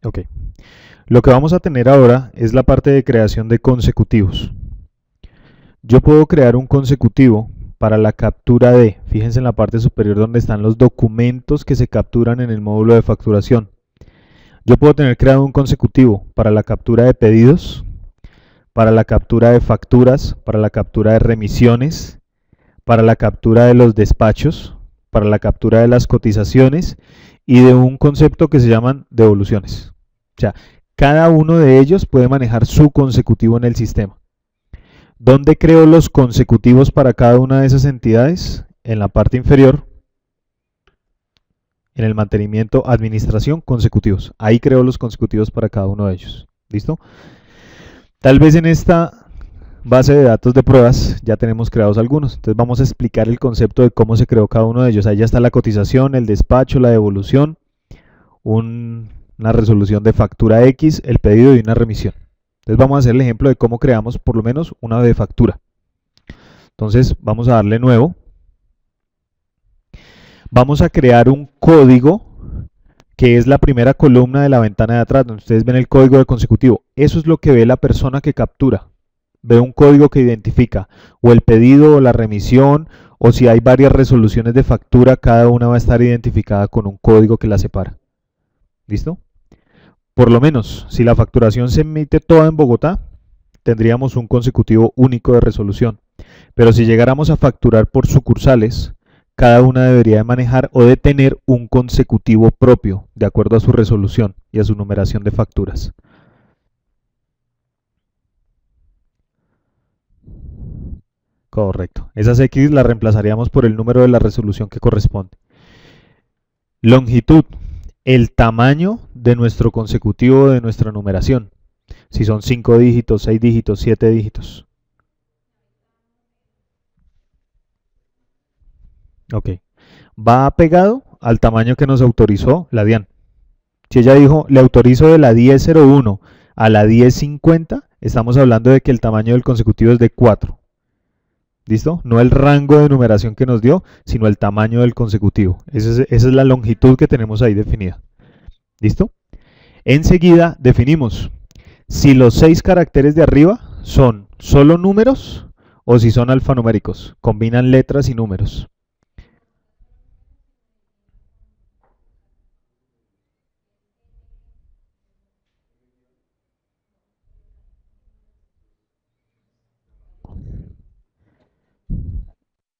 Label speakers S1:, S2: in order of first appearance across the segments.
S1: Ok. Lo que vamos a tener ahora es la parte de creación de consecutivos. Yo puedo crear un consecutivo para la captura de, fíjense en la parte superior donde están los documentos que se capturan en el módulo de facturación. Yo puedo tener creado un consecutivo para la captura de pedidos, para la captura de facturas, para la captura de remisiones, para la captura de los despachos, para la captura de las cotizaciones y de un concepto que se llaman devoluciones. O sea, cada uno de ellos puede manejar su consecutivo en el sistema. ¿Dónde creo los consecutivos para cada una de esas entidades? En la parte inferior, en el mantenimiento, administración, consecutivos. Ahí creo los consecutivos para cada uno de ellos. ¿Listo? Tal vez en esta base de datos de pruebas ya tenemos creados algunos. Entonces vamos a explicar el concepto de cómo se creó cada uno de ellos. Ahí ya está la cotización, el despacho, la devolución, una resolución de factura X, el pedido y una remisión. Entonces vamos a hacer el ejemplo de cómo creamos por lo menos una de factura. Entonces vamos a darle nuevo. Vamos a crear un código que es la primera columna de la ventana de atrás, donde ustedes ven el código de consecutivo. Eso es lo que ve la persona que captura. Ve un código que identifica o el pedido o la remisión, o si hay varias resoluciones de factura, cada una va a estar identificada con un código que la separa. ¿Listo? Por lo menos, si la facturación se emite toda en Bogotá, tendríamos un consecutivo único de resolución. Pero si llegáramos a facturar por sucursales, cada una debería de manejar o de tener un consecutivo propio, de acuerdo a su resolución y a su numeración de facturas. Correcto. Esas X las reemplazaríamos por el número de la resolución que corresponde. Longitud. El tamaño de nuestro consecutivo de nuestra numeración. Si son 5 dígitos, 6 dígitos, 7 dígitos. Ok. Va pegado al tamaño que nos autorizó la DIAN. Si ella dijo, le autorizo de la 1001 a la 1050, estamos hablando de que el tamaño del consecutivo es de 4. ¿Listo? No el rango de numeración que nos dio, sino el tamaño del consecutivo. Esa es la longitud que tenemos ahí definida. ¿Listo? Enseguida definimos si los 6 caracteres de arriba son solo números o si son alfanuméricos. Combinan letras y números.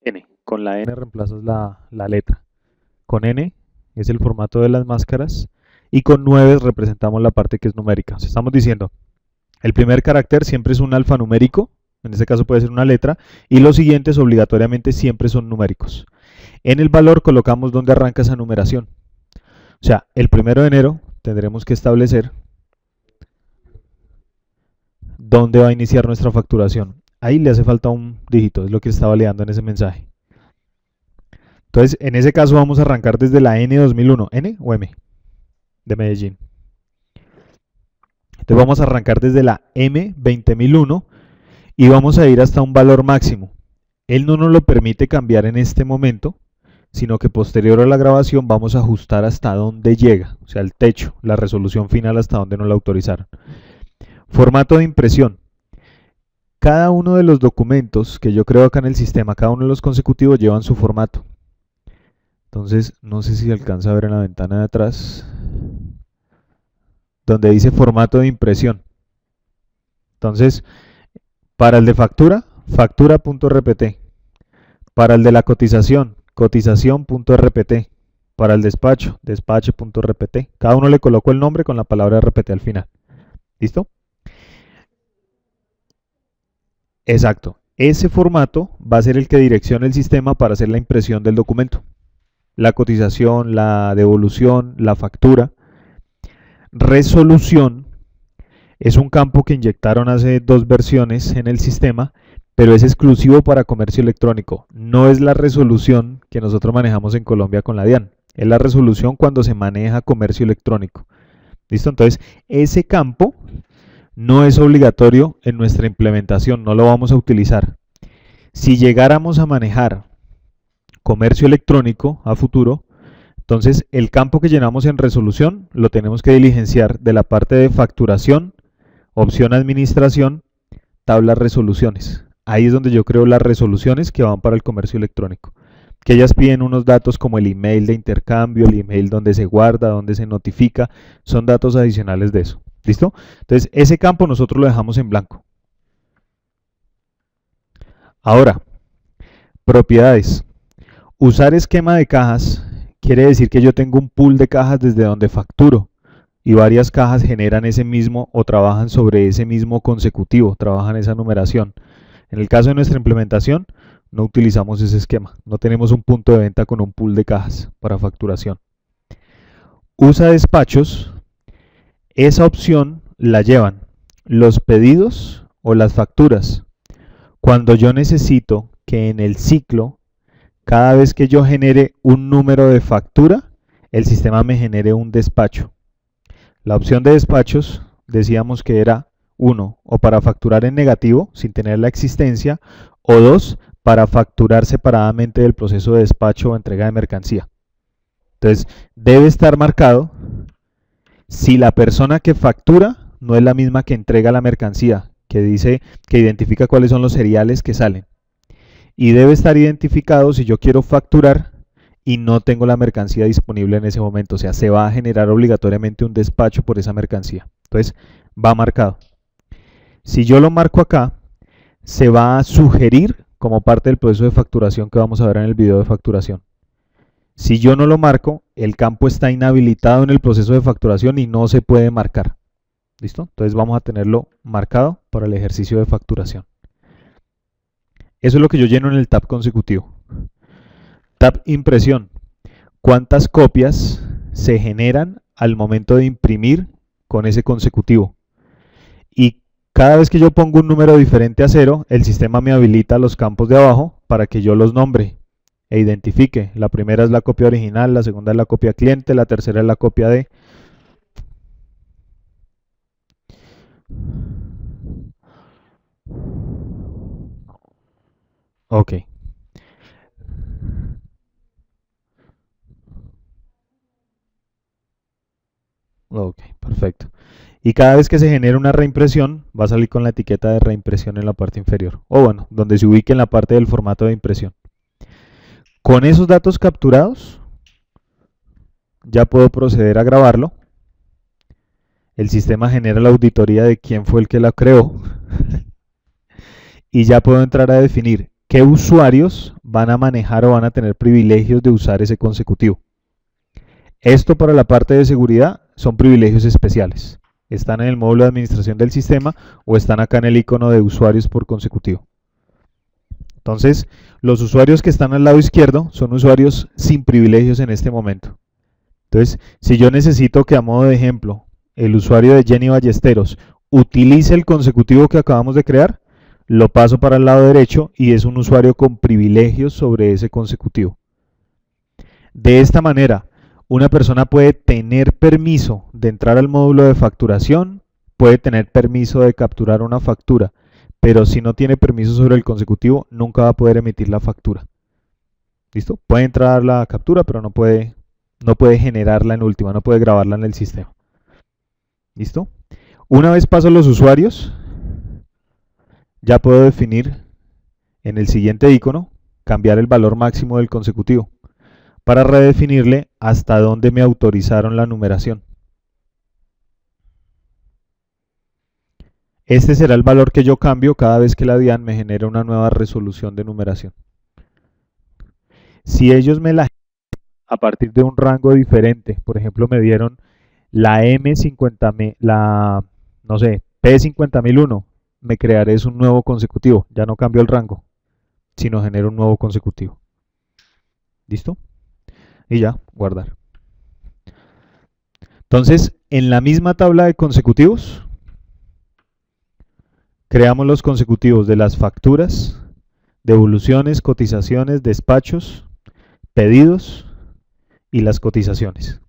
S1: N. Con la N reemplazas la letra. Con N es el formato de las máscaras y con 9 representamos la parte que es numérica. O sea, estamos diciendo, el primer carácter siempre es un alfanumérico, en este caso puede ser una letra, y los siguientes obligatoriamente siempre son numéricos. En el valor colocamos donde arranca esa numeración. O sea, el 1 de enero tendremos que establecer dónde va a iniciar nuestra facturación. Ahí le hace falta un dígito, es lo que está validando en ese mensaje. Entonces, en ese caso vamos a arrancar desde la N2001. ¿N o M? De Medellín. Entonces vamos a arrancar desde la M20001 y vamos a ir hasta un valor máximo. Él no nos lo permite cambiar en este momento, sino que posterior a la grabación vamos a ajustar hasta donde llega, o sea, el techo, la resolución final hasta donde nos la autorizaron. Formato de impresión. Cada uno de los documentos que yo creo acá en el sistema, cada uno de los consecutivos llevan su formato. Entonces, no sé si alcanza a ver en la ventana de atrás, donde dice formato de impresión. Entonces, para el de factura, factura.rpt. Para el de la cotización, cotización.rpt. Para el despacho, despacho.rpt. Cada uno le colocó el nombre con la palabra rpt al final. ¿Listo? Exacto. Ese formato va a ser el que direcciona el sistema para hacer la impresión del documento. La cotización, la devolución, la factura. Resolución es un campo que inyectaron hace 2 versiones en el sistema, pero es exclusivo para comercio electrónico. No es la resolución que nosotros manejamos en Colombia con la DIAN. Es la resolución cuando se maneja comercio electrónico. ¿Listo? Entonces, ese campo no es obligatorio en nuestra implementación, no lo vamos a utilizar. Si llegáramos a manejar comercio electrónico a futuro, Entonces, el campo que llenamos en resolución lo tenemos que diligenciar de la parte de facturación, opción administración, tablas resoluciones. Ahí es donde yo creo las resoluciones que van para el comercio electrónico. Que ellas piden unos datos como el email de intercambio, el email donde se guarda, donde se notifica, son datos adicionales de eso. ¿Listo? Entonces, ese campo nosotros lo dejamos en blanco. Ahora, propiedades. Usar esquema de cajas quiere decir que yo tengo un pool de cajas desde donde facturo y varias cajas generan ese mismo o trabajan sobre ese mismo consecutivo, trabajan esa numeración. En el caso de nuestra implementación, no utilizamos ese esquema, no tenemos un punto de venta con un pool de cajas para facturación. Usa despachos, esa opción la llevan los pedidos o las facturas. Cuando yo necesito que en el ciclo, cada vez que yo genere un número de factura, el sistema me genere un despacho. La opción de despachos decíamos que era 1, o para facturar en negativo sin tener la existencia, o 2, para facturar separadamente del proceso de despacho o entrega de mercancía. Entonces, debe estar marcado si la persona que factura no es la misma que entrega la mercancía, que dice que identifica cuáles son los seriales que salen. Y debe estar identificado si yo quiero facturar y no tengo la mercancía disponible en ese momento. O sea, se va a generar obligatoriamente un despacho por esa mercancía. Entonces, va marcado. Si yo lo marco acá, se va a sugerir como parte del proceso de facturación que vamos a ver en el video de facturación. Si yo no lo marco, el campo está inhabilitado en el proceso de facturación y no se puede marcar. ¿Listo? Entonces vamos a tenerlo marcado para el ejercicio de facturación. Eso es lo que yo lleno en el tab consecutivo. Tab impresión. ¿Cuántas copias se generan al momento de imprimir con ese consecutivo? Y cada vez que yo pongo un número diferente a 0, el sistema me habilita los campos de abajo para que yo los nombre e identifique. La primera es la copia original, la segunda es la copia cliente, la tercera es la copia de. Ok. Ok, perfecto. Y cada vez que se genere una reimpresión, va a salir con la etiqueta de reimpresión en la parte inferior. O bueno, donde se ubique en la parte del formato de impresión. Con esos datos capturados, ya puedo proceder a grabarlo. El sistema genera la auditoría de quién fue el que la creó. Y ya puedo entrar a definir qué usuarios van a manejar o van a tener privilegios de usar ese consecutivo. Esto para la parte de seguridad son privilegios especiales. Están en el módulo de administración del sistema o están acá en el icono de usuarios por consecutivo. Entonces, los usuarios que están al lado izquierdo son usuarios sin privilegios en este momento. Entonces, si yo necesito que a modo de ejemplo, el usuario de Jenny Ballesteros utilice el consecutivo que acabamos de crear, lo paso para el lado derecho y es un usuario con privilegios sobre ese consecutivo. De esta manera, una persona puede tener permiso de entrar al módulo de facturación, puede tener permiso de capturar una factura, pero si no tiene permiso sobre el consecutivo, nunca va a poder emitir la factura. ¿Listo? Puede entrar la captura, pero no puede generarla en última, no puede grabarla en el sistema. ¿Listo? Una vez paso los usuarios, ya puedo definir en el siguiente icono, cambiar el valor máximo del consecutivo, para redefinirle hasta dónde me autorizaron la numeración. Este será el valor que yo cambio cada vez que la DIAN me genera una nueva resolución de numeración. Si ellos me la a partir de un rango diferente, por ejemplo me dieron la M50, no sé, P50001, me crearé un nuevo consecutivo, ya no cambio el rango, sino genero un nuevo consecutivo. ¿Listo? Y ya, guardar. Entonces, en la misma tabla de consecutivos, creamos los consecutivos de las facturas, devoluciones, cotizaciones, despachos, pedidos y las cotizaciones.